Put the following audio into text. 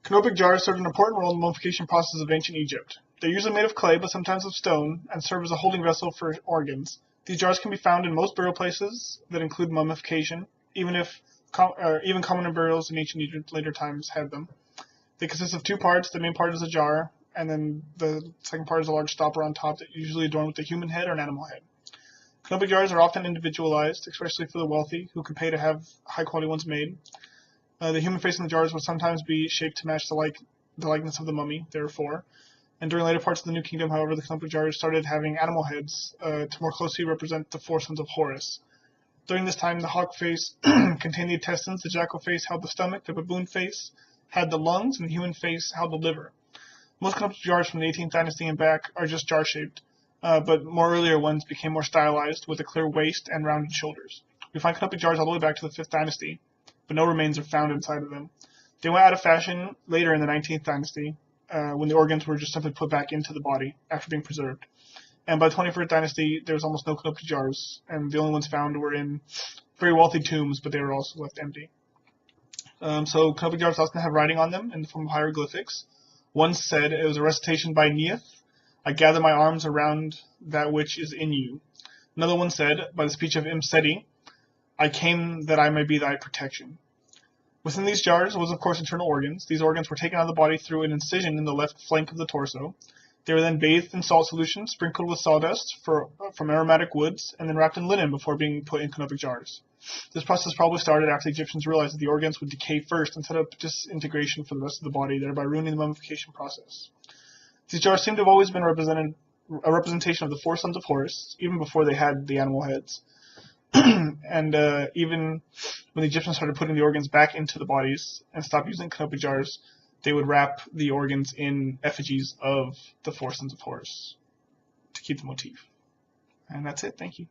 Canopic jars served an important role in the mummification process of ancient Egypt. They're usually made of clay, but sometimes of stone, and serve as a holding vessel for organs. These jars can be found in most burial places that include mummification, even common burials in ancient Egypt later times had them. They consist of two parts. The main part is a jar, and then the second part is a large stopper on top that usually adorned with a human head or an animal head. Canopic jars are often individualized, especially for the wealthy, who could pay to have high-quality ones made. The human face in the jars would sometimes be shaped to match the likeness of the mummy, therefore. And during later parts of the New Kingdom, however, the Canopic jars started having animal heads to more closely represent the four sons of Horus. During this time, the hawk face contained the intestines, the jackal face held the stomach, the baboon face had the lungs, and the human face held the liver. Most Canopic jars from the 18th dynasty and back are just jar-shaped, but more earlier ones became more stylized with a clear waist and rounded shoulders. We find Canopic jars all the way back to the 5th dynasty, but no remains are found inside of them. They went out of fashion later in the 19th dynasty, when the organs were just simply put back into the body after being preserved. And by the 21st dynasty, there was almost no Canopic jars, and the only ones found were in very wealthy tombs, but they were also left empty. So Canopic jars often have writing on them in the form of hieroglyphics. One said it was a recitation by Neith, "I gather my arms around that which is in you." Another one said, by the speech of Imseti, "I came that I may be thy protection." Within these jars was, of course, internal organs. These organs were taken out of the body through an incision in the left flank of the torso. They were then bathed in salt solution, sprinkled with sawdust from aromatic woods, and then wrapped in linen before being put in Canopic jars. This process probably started after the Egyptians realized that the organs would decay first and set up disintegration for the rest of the body, thereby ruining the mummification process. These jars seem to have always been a representation of the four sons of Horus, even before they had the animal heads. And even when the Egyptians started putting the organs back into the bodies and stopped using Canopic jars, they would wrap the organs in effigies of the four sons of Horus to keep the motif. And that's it. Thank you.